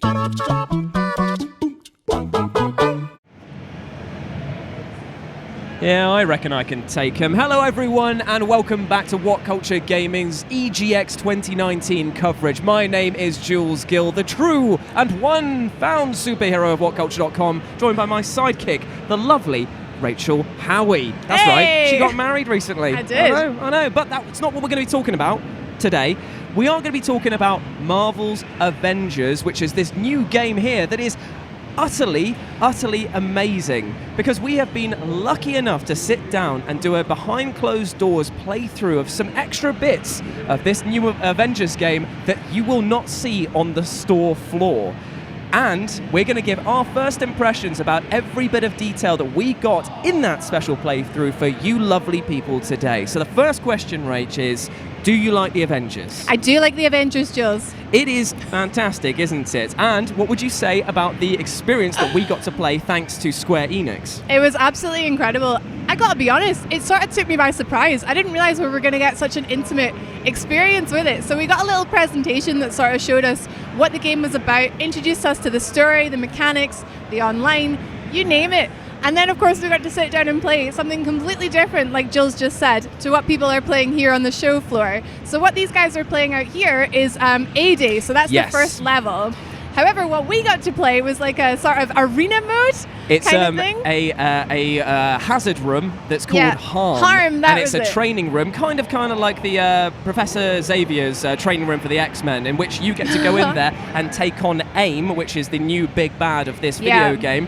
Yeah, I reckon I can take him. Hello everyone and welcome back to WhatCulture Gaming's EGX 2019 coverage. My name is Jules Gill, the true and one found superhero of WhatCulture.com, joined by my sidekick, the lovely Rachel Howie. That's right, she got married recently. I did. I know, but that's not what we're going to be talking about today. We are going to be talking about Marvel's Avengers, which is this new game here that is utterly amazing, because we have been lucky enough to sit down and do a behind closed doors playthrough of some extra bits of this new Avengers game that you will not see on the store floor. And we're going to give our first impressions about every bit of detail that we got in that special playthrough for you lovely people today. So the first question, Rach, is, do you like the Avengers? I do like the Avengers, Jules. It is fantastic, isn't it? And what would you say about the experience that we got to play thanks to Square Enix? It was absolutely incredible. I gotta be honest, it sort of took me by surprise. I didn't realize we were going to get such an intimate experience with it. So we got a little presentation that sort of showed us what the game was about, introduced us to the story, the mechanics, the online, you name it. And then, of course, we got to sit down and play something completely different, like Jules just said, to what people are playing here on the show floor. So what these guys are playing out here is A-Day, so that's the first level. However, what we got to play was like a sort of arena mode kind of thing. A hazard room that's called Harm. And it's a training room, kind of like the Professor Xavier's training room for the X-Men, in which you get to go in there and take on AIM, which is the new big bad of this video game,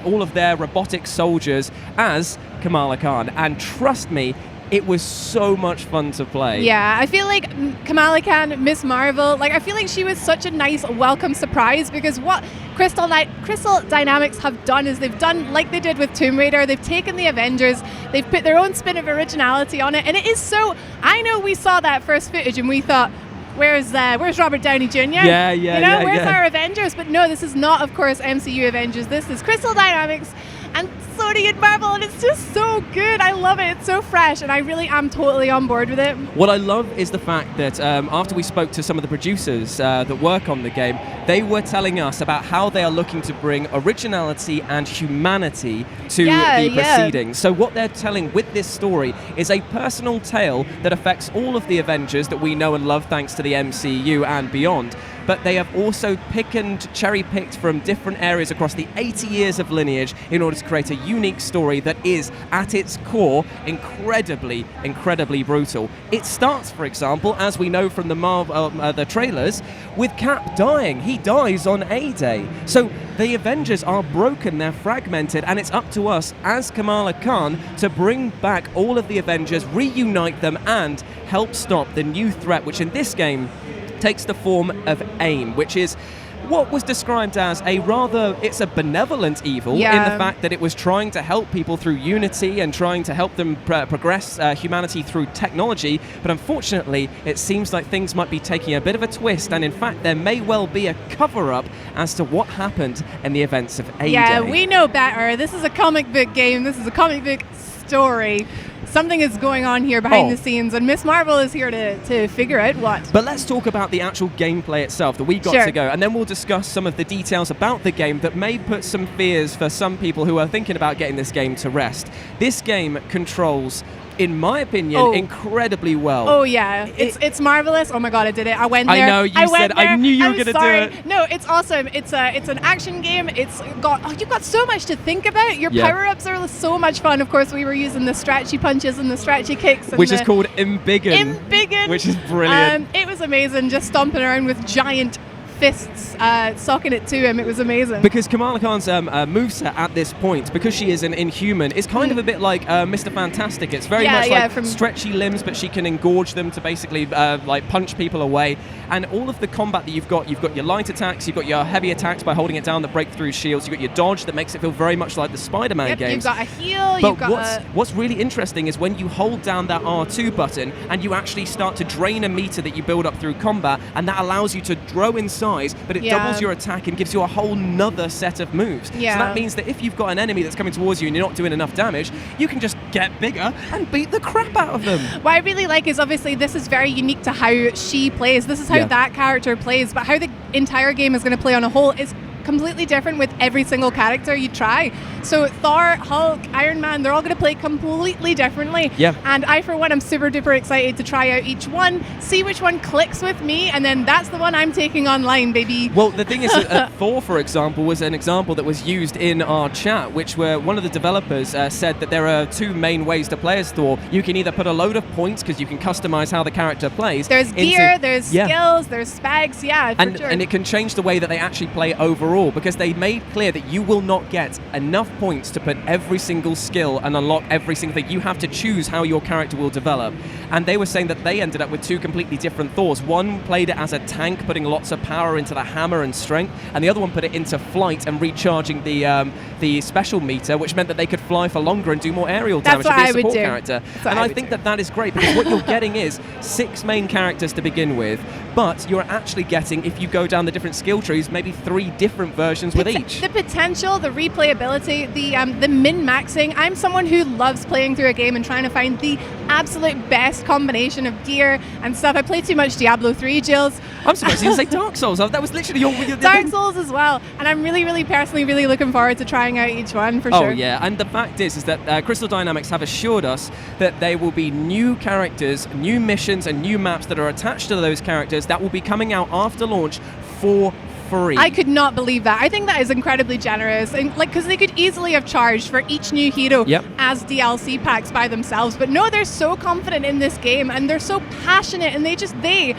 all of their robotic soldiers as Kamala Khan. And trust me, it was so much fun to play. Yeah, I feel like Kamala Khan, Miss Marvel, I feel like she was such a nice welcome surprise, because what Crystal Dynamics have done is they've done like they did with Tomb Raider. They've taken the Avengers, they've put their own spin of originality on it, and it is so, I know we saw that first footage and we thought, where's Robert Downey Jr.? Where's our Avengers? But no, this is not, of course, MCU Avengers. This is Crystal Dynamics and Sony and Marvel, and it's just so good. I love it. It's so fresh, and I really am totally on board with it. What I love is the fact that after we spoke to some of the producers that work on the game, they were telling us about how they are looking to bring originality and humanity to the proceedings. So what they're telling with this story is a personal tale that affects all of the Avengers that we know and love thanks to the MCU and beyond. But they have also cherry-picked from different areas across the 80 years of lineage in order to create a unique story that is, at its core, incredibly brutal. It starts, for example, as we know from the trailers, with Cap dying. He dies on A-Day. So the Avengers are broken, they're fragmented, and it's up to us, as Kamala Khan, to bring back all of the Avengers, reunite them, and help stop the new threat, which in this game takes the form of AIM, which is what was described as it's a benevolent evil in the fact that it was trying to help people through unity and trying to help them progress humanity through technology. But unfortunately, it seems like things might be taking a bit of a twist, and in fact, there may well be a cover-up as to what happened in the events of A-Day. Yeah, we know better. This is a comic book game. This is a comic book story. Something is going on here behind the scenes, and Miss Marvel is here to figure out what. But let's talk about the actual gameplay itself that we got to go, and then we'll discuss some of the details about the game that may put some fears for some people who are thinking about getting this game to rest. This game controls, in my opinion, incredibly well. Oh yeah, it's marvelous. Oh my god, I did it. I went there. I know, I knew you were going to do it. No, it's awesome. It's an action game. You've got so much to think about. Your power-ups are so much fun. Of course, we were using the stretchy punches and the stretchy kicks. And which is called Embiggen. Which is brilliant. It was amazing, just stomping around with giant fists, socking it to him. It was amazing. Because Kamala Khan's moveset at this point, because she is an Inhuman, is kind of a bit like Mr. Fantastic. It's very much like stretchy limbs, but she can engorge them to basically punch people away. And all of the combat that you've got your light attacks, you've got your heavy attacks by holding it down that break through shields, you've got your dodge that makes it feel very much like the Spider-Man games. You've got a heal, but what's really interesting is when you hold down that R2 button and you actually start to drain a meter that you build up through combat, and that allows you to grow in size, but it doubles your attack and gives you a whole nother set of moves. So that means that if you've got an enemy that's coming towards you and you're not doing enough damage, you can just get bigger and beat the crap out of them. What I really like is obviously this is very unique to how she plays. This is how that character plays, but how the entire game is going to play on a whole is completely different with every single character you try. So Thor, Hulk, Iron Man, they're all going to play completely differently. Yeah. And I, for one, am super duper excited to try out each one, see which one clicks with me, and then that's the one I'm taking online, baby. Well, the thing is, Thor, for example, was an example that was used in our chat, which were one of the developers said that there are two main ways to play as Thor. You can either put a load of points, because you can customize how the character plays. There's gear, there's skills, there's specs, and it can change the way that they actually play overall, because they made clear that you will not get enough points to put every single skill and unlock every single thing. You have to choose how your character will develop. And they were saying that they ended up with two completely different Thors. One played it as a tank, putting lots of power into the hammer and strength, and the other one put it into flight and recharging the special meter, which meant that they could fly for longer and do more aerial damage to be a support character. And I think that is great, because what you're getting is 6 main characters to begin with, but you're actually getting, if you go down the different skill trees, maybe 3 different versions with each. The potential, the replayability, the min-maxing. I'm someone who loves playing through a game and trying to find the absolute best combination of gear and stuff. I play too much Diablo 3, Jules. I'm surprised you didn't say Dark Souls. That was literally your Dark Souls as well. And I'm really personally really looking forward to trying out each one for sure. Oh yeah, and the fact is that Crystal Dynamics have assured us that there will be new characters, new missions and new maps that are attached to those characters that will be coming out after launch for free. I could not believe that. I think that is incredibly generous, and because they could easily have charged for each new hero as DLC packs by themselves, but no, they're so confident in this game and they're so passionate, and they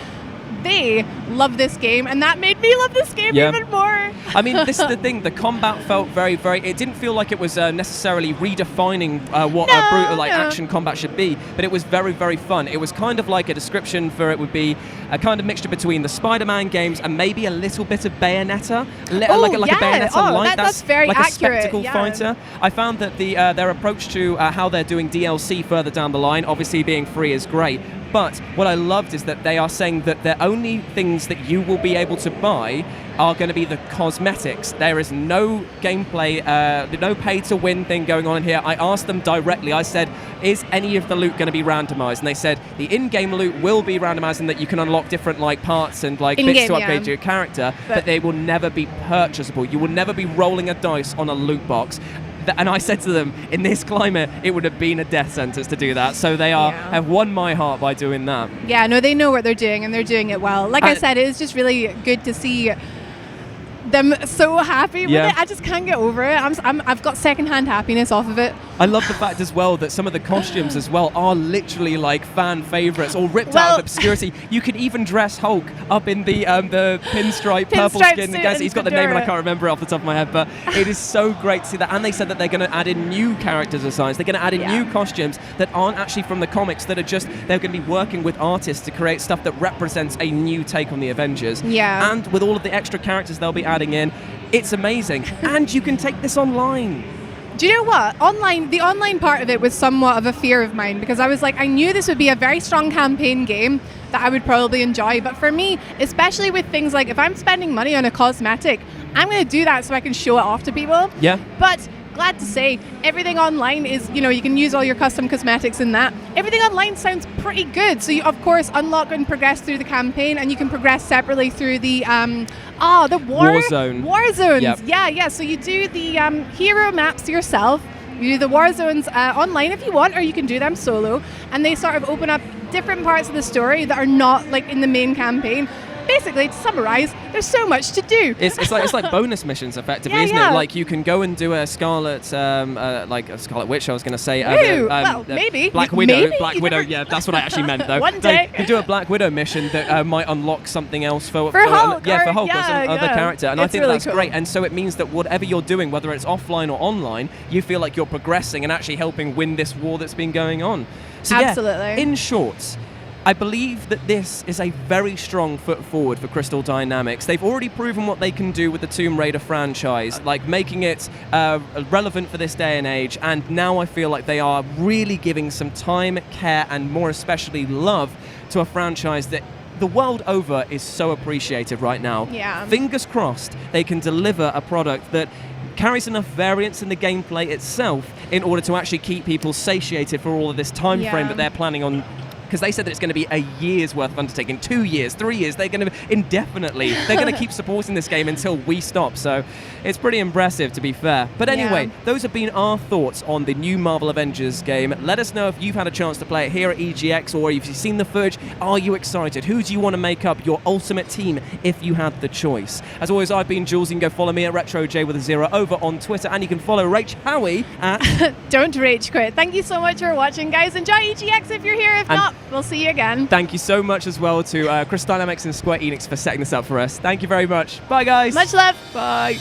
love this game, and that made me love this game even more. I mean, this is the thing. The combat felt very. It didn't feel like it was necessarily redefining what a brutal action combat should be, but it was very fun. It was kind of like a description for it would be a kind of mixture between the Spider-Man games and maybe a little bit of Bayonetta, like a Bayonetta light. That's very like accurate. A spectacle fighter. I found that their approach to how they're doing DLC further down the line, obviously being free, is great. But what I loved is that they are saying that the only things that you will be able to buy are going to be the cosmetics. There is no gameplay, no pay-to-win thing going on in here. I asked them directly, I said, is any of the loot going to be randomized? And they said, the in-game loot will be randomized in that you can unlock different parts and bits to upgrade your character, but they will never be purchasable. You will never be rolling a dice on a loot box. And I said to them, in this climate, it would have been a death sentence to do that. So they have won my heart by doing that. Yeah, no, they know what they're doing, and they're doing it well. Like I said, it is just really good to see them so happy with it. I just can't get over it. I've got secondhand happiness off of it. I love the fact as well that some of the costumes as well are literally fan favorites or ripped out of obscurity. You could even dress Hulk up in the pinstripe purple skin. He's got the name and I can't remember it off the top of my head, but it is so great to see that. And they said that they're going to add in new character designs. They're going to add in new costumes that aren't actually from the comics, that are just, they're going to be working with artists to create stuff that represents a new take on the Avengers. Yeah. And with all of the extra characters they'll be adding in, it's amazing. And you can take this online. Do you know what? The online part of it was somewhat of a fear of mine, because I was like, I knew this would be a very strong campaign game that I would probably enjoy. But for me, especially with things like, if I'm spending money on a cosmetic, I'm going to do that so I can show it off to people. Yeah. But glad to say, everything online is, you can use all your custom cosmetics in that. Everything online sounds pretty good. So you, of course, unlock and progress through the campaign, and you can progress separately through the Warzone. War zones. Yep. Yeah. So you do the hero maps yourself. You do the war zones online if you want, or you can do them solo. And they sort of open up different parts of the story that are not in the main campaign. Basically, to summarize, there's so much to do. It's like bonus missions, effectively, isn't it? Like, you can go and do a Scarlet, a Scarlet Witch, I was going to say. Maybe. Black Widow. Black Widow, yeah, that's what I actually meant, though. One day. You do a Black Widow mission that might unlock something else for Hulk. For Hulk or some other character. And I think really that's cool. great. And so it means that whatever you're doing, whether it's offline or online, you feel like you're progressing and actually helping win this war that's been going on. So, absolutely. In short, I believe that this is a very strong foot forward for Crystal Dynamics. They've already proven what they can do with the Tomb Raider franchise, making it relevant for this day and age, and now I feel like they are really giving some time, care, and more especially love to a franchise that the world over is so appreciated right now. Yeah. Fingers crossed they can deliver a product that carries enough variance in the gameplay itself in order to actually keep people satiated for all of this time frame that they're planning on. Because they said that it's going to be a year's worth of undertaking, 2 years, 3 years. They're going to indefinitely. They're going to keep supporting this game until we stop. So it's pretty impressive, to be fair. But anyway, those have been our thoughts on the new Marvel Avengers game. Let us know if you've had a chance to play it here at EGX, or if you've seen the footage. Are you excited? Who do you want to make up your ultimate team if you had the choice? As always, I've been Jules. You can go follow me at RetroJ with a 0 over on Twitter, and you can follow Rach Howie at Don't Rage Quit. Thank you so much for watching, guys. Enjoy EGX if you're here. If not, we'll see you again. Thank you so much as well to Crystal Dynamics and Square Enix for setting this up for us. Thank you very much. Bye, guys. Much love. Bye.